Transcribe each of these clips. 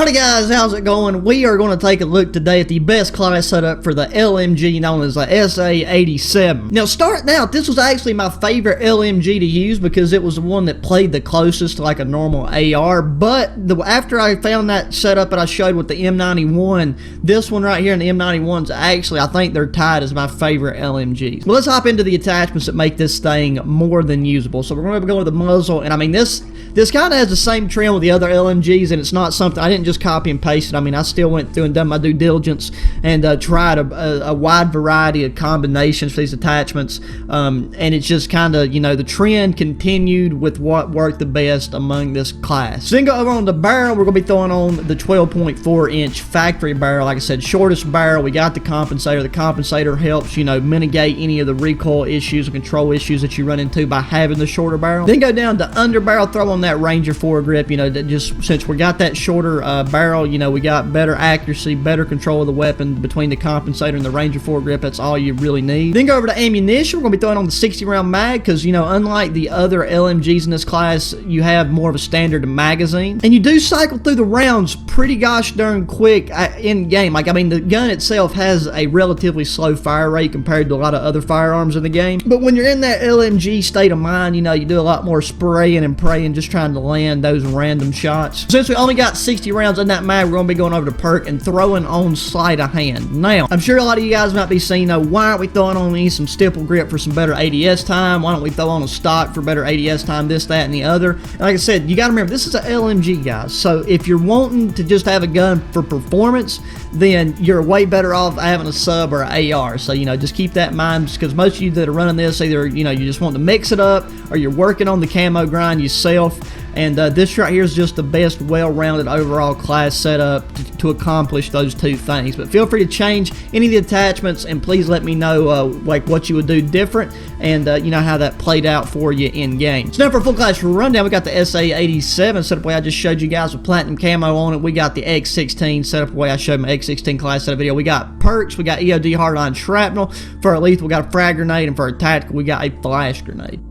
Howdy guys, how's it going? We are going to take a look today at the best class setup for the LMG known as the SA87. Now starting out, this was actually my favorite LMG to use because it was the one that played the closest to like a normal AR, but after I found that setup that I showed with the M91, this one right here and the M91's actually, I think they're tied as my favorite LMGs. Well, let's hop into the attachments that make this thing more than usable. So we're going to go with the muzzle, and I mean this kind of has the same trim with the other LMGs, and it's not something, I didn't just copy and paste it. I mean, I still went through and done my due diligence and tried a wide variety of combinations for these attachments, and it's just kind of, you know, the trend continued with what worked the best among this class. So then go over on the barrel, we're going to be throwing on the 12.4 inch factory barrel. Like I said, shortest barrel. We got the compensator. The compensator helps, you know, mitigate any of the recoil issues or control issues that you run into by having the shorter barrel. Then go down to under barrel, throw on that Ranger foregrip, you know, that just since we got that shorter barrel, you know, we got better accuracy, better control of the weapon between the compensator and the Ranger foregrip. That's all you really need. Then go over to ammunition. We're going to be throwing on the 60 round mag because, you know, unlike the other LMGs in this class, you have more of a standard magazine, and you do cycle through the rounds pretty gosh darn quick in game. Like, I mean, the gun itself has a relatively slow fire rate compared to a lot of other firearms in the game, but when you're in that LMG state of mind, you know, you do a lot more spraying and praying, just trying to land those random shots. Since we only got 60 rounds in that mag, we're going to be going over to PERK and throwing on sleight of hand. Now, I'm sure a lot of you guys might be saying, why aren't we throwing on some stipple grip for some better ADS time? Why don't we throw on a stock for better ADS time, this, that, and the other? And like I said, you got to remember, this is an LMG, guys. So if you're wanting to just have a gun for performance, then you're way better off having a sub or an AR. So, you know, just keep that in mind, because most of you that are running this, either, you know, you just want to mix it up or you're working on the camo grind yourself. And this right here is just the best well-rounded overall class setup to accomplish those two things. But feel free to change any of the attachments, and please let me know like what you would do different, and you know, how that played out for you in game. So now for a full class rundown, we got the SA87 set up the way I just showed you guys with platinum camo on it. We got the X16 set up the way I showed my X16 class setup video. We got perks, we got EOD hardline shrapnel. For our lethal, we got a frag grenade, and for our tactical, we got a flash grenade.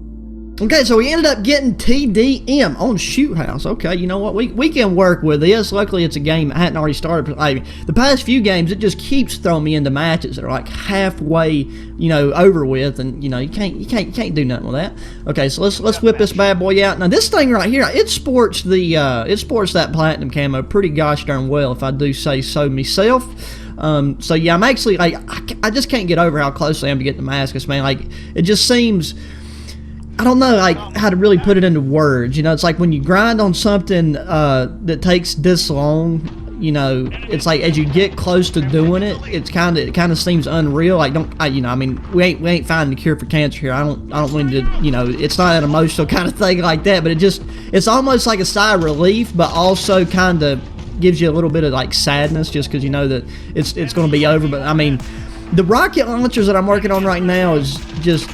Okay, so we ended up getting TDM on Shoot House. Okay, you know what? We can work with this. Luckily, it's a game that hadn't already started. Like, the past few games, it just keeps throwing me into matches that are like halfway, you know, over with, and you know, you can't do nothing with that. Okay, so let's whip this bad boy out. Now, this thing right here, it sports that platinum camo pretty gosh darn well, if I do say so myself. So yeah, I'm actually like, I just can't get over how close I am to get Damascus, man. Like, it just seems, I don't know, like, how to really put it into words. You know, it's like when you grind on something that takes this long, you know, it's like as you get close to doing it, it kind of seems unreal. Like, you know, I mean, we ain't finding the cure for cancer here. I don't want to, you know, it's not an emotional kind of thing like that, but it's almost like a sigh of relief, but also kind of gives you a little bit of like sadness, just because you know that it's going to be over. But I mean, the rocket launchers that I'm working on right now is just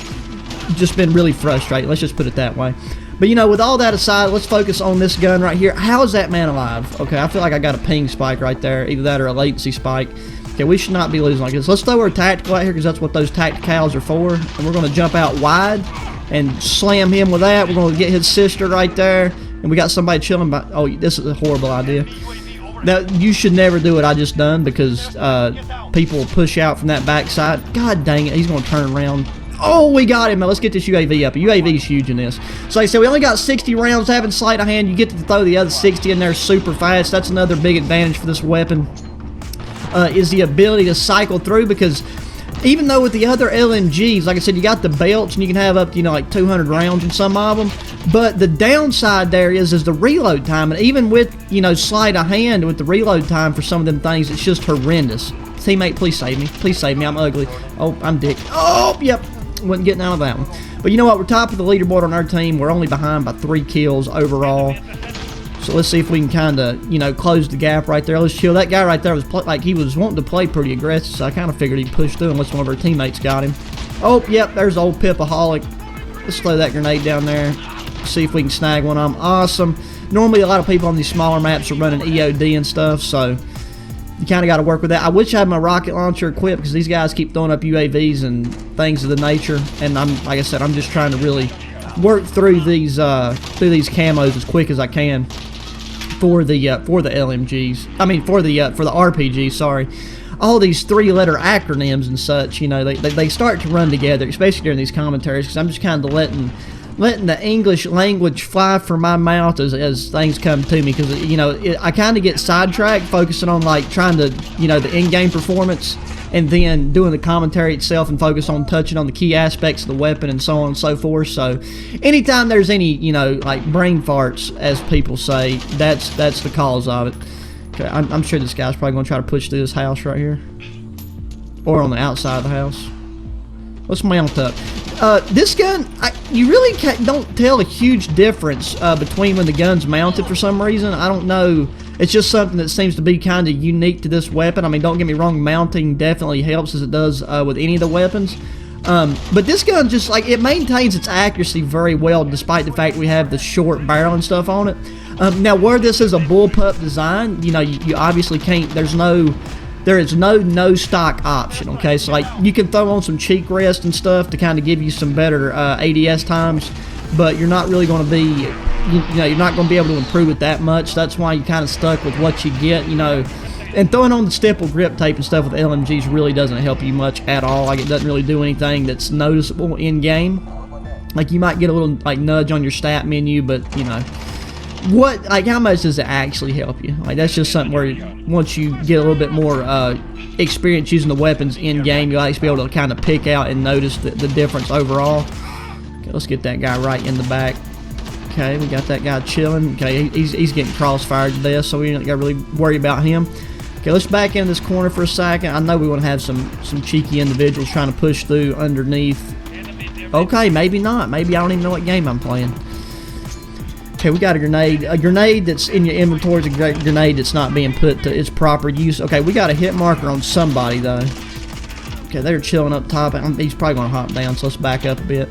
been really frustrating, let's just put it that way. But you know, with all that aside, let's focus on this gun right here. How is that man alive? Okay, I feel like I got a ping spike right there, either that or a latency spike. Okay, we should not be losing like this. Let's throw our tactical out here, because that's what those tacticals are for, and we're going to jump out wide and slam him with that. We're going to get his sister right there, and we got somebody chilling by. Oh, this is a horrible idea. Now, you should never do what I just done, because people push out from that backside. God dang it, he's going to turn around. Oh, we got him. Now, let's get this UAV up. UAV is huge in this. So like I said, we only got 60 rounds. Having sleight of hand, you get to throw the other 60 in there super fast. That's another big advantage for this weapon, is the ability to cycle through, because even though with the other LMGs, like I said, you got the belts and you can have up to, you know, like 200 rounds in some of them, but the downside there is the reload time. And even with, you know, sleight of hand, with the reload time for some of them things, it's just horrendous. Teammate, please save me. Please save me. I'm ugly. Oh, I'm dick. Oh, yep. Wasn't getting out of that one. But you know what? We're top of the leaderboard on our team. We're only behind by 3 kills overall. So let's see if we can kind of, you know, close the gap right there. Let's chill. That guy right there was like, he was wanting to play pretty aggressive, so I kind of figured he'd push through unless one of our teammates got him. Oh, yep, there's old Pipaholic. Let's throw that grenade down there. See if we can snag one of them. Awesome. Normally, a lot of people on these smaller maps are running EOD and stuff, so you kind of got to work with that. I wish I had my rocket launcher equipped, because these guys keep throwing up UAVs and things of the nature. And I'm, like I said, I'm just trying to really work through these camos as quick as I can. for the LMGs. I mean for the RPG. Sorry, all these 3-letter acronyms and such. You know, they start to run together, especially during these commentaries, because I'm just kind of letting the English language fly from my mouth as things come to me, because you know I kind of get sidetracked focusing on like trying to, you know, the in-game performance, and then doing the commentary itself and focus on touching on the key aspects of the weapon and so on and so forth. So anytime there's any, you know, like brain farts, as people say, that's the cause of it. Okay, I'm sure this guy's probably going to try to push through this house right here, or on the outside of the house. Let's mount up. This gun, you really don't tell a huge difference between when the gun's mounted for some reason. I don't know. It's just something that seems to be kind of unique to this weapon. I mean, don't get me wrong, mounting definitely helps, as it does with any of the weapons. But this gun just, like, it maintains its accuracy very well, despite the fact we have the short barrel and stuff on it. Now, where this is a bullpup design, you know, you obviously can't, there is no stock option, okay? So, like, you can throw on some cheek rest and stuff to kind of give you some better ADS times, but you're not really going to be, you know, you're not going to be able to improve it that much. That's why you kind of stuck with what you get, you know. And throwing on the stipple grip tape and stuff with LMGs really doesn't help you much at all. Like, it doesn't really do anything that's noticeable in game. Like, you might get a little, like, nudge on your stat menu, but, you know, how much does it actually help you? Like, that's just something where once you get a little bit more experience using the weapons in game, you'll actually be able to kind of pick out and notice the difference overall. Okay, let's get that guy right in the back. Okay, we got that guy chilling. Okay, he's getting crossfired to death, so we don't got to really worry about him. Okay, let's back in this corner for a second. I know we want to have some cheeky individuals trying to push through underneath. Okay, maybe not. Maybe I don't even know what game I'm playing. Okay, we got a grenade. A grenade that's in your inventory is a grenade that's not being put to its proper use. Okay, we got a hit marker on somebody, though. Okay, they're chilling up top. He's probably going to hop down, so let's back up a bit.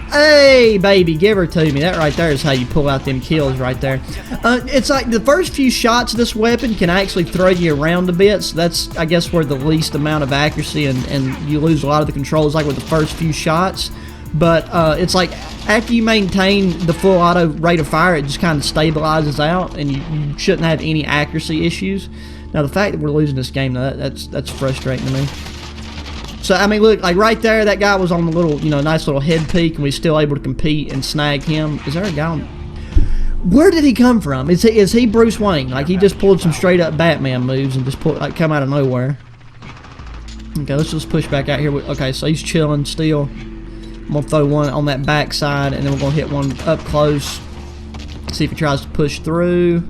Hey, baby, give her to me. That right there is how you pull out them kills right there. It's like the first few shots of this weapon can actually throw you around a bit. So that's, I guess, where the least amount of accuracy and you lose a lot of the controls, like with the first few shots. But it's like after you maintain the full auto rate of fire, it just kind of stabilizes out, and you shouldn't have any accuracy issues. Now, the fact that we're losing this game, that's frustrating to me. So, I mean, look, like right there, that guy was on the little, you know, nice little head peak, and we still able to compete and snag him. Is there a guy on... Where did he come from? Is he Bruce Wayne? Like, he just pulled some straight up Batman moves and just pulled, like, come out of nowhere. Okay, let's just push back out here. Okay, so he's chilling still. I'm going to throw one on that back side, and then we're going to hit one up close. See if he tries to push through.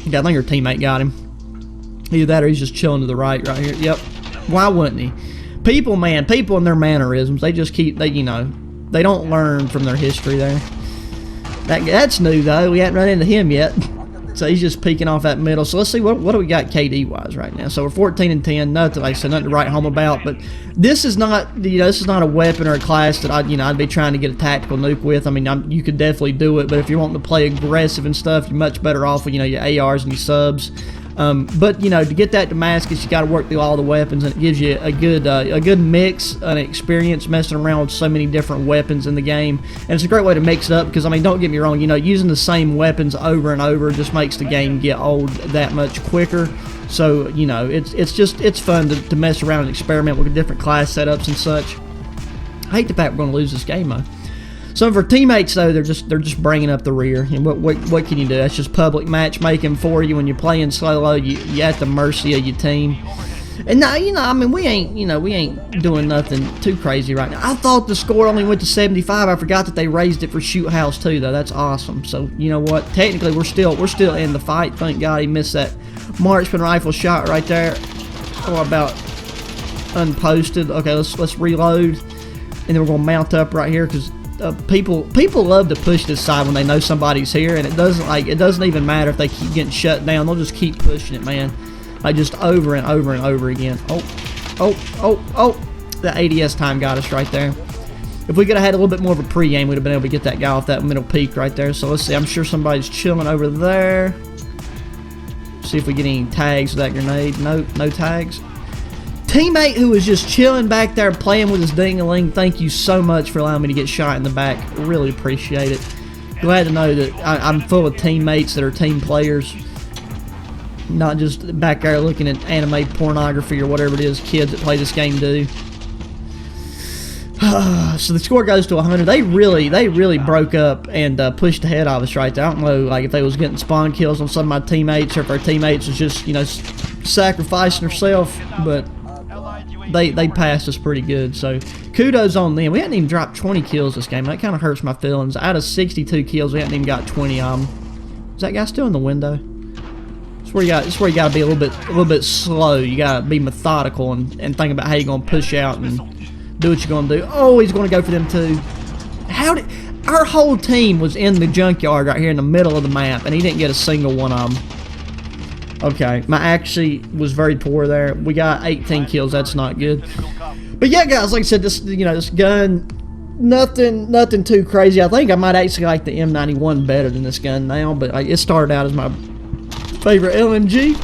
Okay, I think our teammate got him. Either that or he's just chilling to the right here. Yep. Why wouldn't he? People, man, people and their mannerisms, they just keep, you know, they don't learn from their history there. That's new, though. We hadn't run into him yet. So he's just peeking off that middle. So let's see, what do we got KD-wise right now? So we're 14 and 10, nothing, like I said, nothing to write home about. But this is not, you know, this is not a weapon or a class that I'd be trying to get a tactical nuke with. I mean, you could definitely do it, but if you're wanting to play aggressive and stuff, you're much better off with, you know, your ARs and your subs. But you know, to get that Damascus, you got to work through all the weapons, and it gives you a good mix, an experience messing around with so many different weapons in the game. And it's a great way to mix it up, because I mean, don't get me wrong, you know, using the same weapons over and over just makes the game get old that much quicker. So you know, it's fun to mess around and experiment with different class setups and such. I hate the fact we're going to lose this game though. Some of our teammates, though, they're just bringing up the rear. And what can you do? That's just public matchmaking for you. When you're playing solo, you're at the mercy of your team. And now, you know, I mean, we ain't doing nothing too crazy right now. I thought the score only went to 75. I forgot that they raised it for shoot house too, though. That's awesome. So you know what? Technically, we're still in the fight. Thank God he missed that marksman rifle shot right there. Oh, about unposted. Okay, let's reload, and then we're gonna mount up right here, because people love to push this side when they know somebody's here, and it doesn't even matter if they keep getting shut down. They'll just keep pushing it, man, like just over and over and over again. Oh, the ADS time got us right there. If we could have had a little bit more of a pregame, we'd have been able to get that guy off that middle peak right there. So let's see, I'm sure somebody's chilling over there. See if we get any tags with that grenade. No tags. Teammate who was just chilling back there playing with his ding-a-ling, thank you so much for allowing me to get shot in the back. Really appreciate it. glad to know that I'm full of teammates that are team players. Not just back there looking at anime pornography or whatever it is kids that play this game do. So the score goes to 100. They really broke up and pushed ahead of us right there. I don't know, like, if they was getting spawn kills on some of my teammates or if our teammates was just, you know, sacrificing herself, but they passed us pretty good. So kudos on them. We hadn't even dropped 20 kills this game. That kind of hurts my feelings. Out of 62 kills, we hadn't even got 20 of them. Is that guy still in the window? It's where you got to be a little bit slow. You got to be methodical and think about how you're gonna push out and do what you're gonna do. Oh, he's gonna go for them too. How did our whole team was in the junkyard right here in the middle of the map, and he didn't get a single one of them. Okay, my accuracy was very poor there. We got 18 kills. That's not good. But yeah, guys, like I said, this this gun, nothing too crazy. I think I might actually like the M91 better than this gun now, but it started out as my favorite LMG.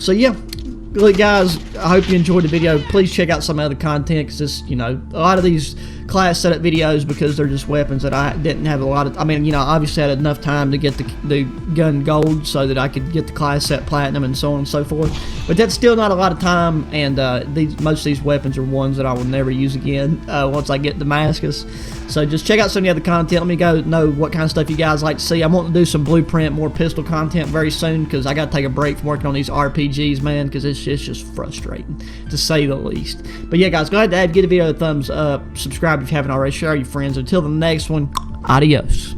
So yeah, look, guys, I hope you enjoyed the video. Please check out some other content, because this, a lot of these class setup videos, because they're just weapons that I didn't have a lot of, obviously I had enough time to get the gun gold so that I could get the class set platinum and so on and so forth, but that's still not a lot of time, and most of these weapons are ones that I will never use again once I get Damascus. So just check out some of the other content. Let me know what kind of stuff you guys like to see. I'm wanting to do some blueprint, more pistol content very soon, because I got to take a break from working on these RPGs, man, because it's just frustrating, to say the least. But yeah, guys, go ahead and give the video a thumbs up, subscribe if you haven't already, share with your friends. Until the next one, adios.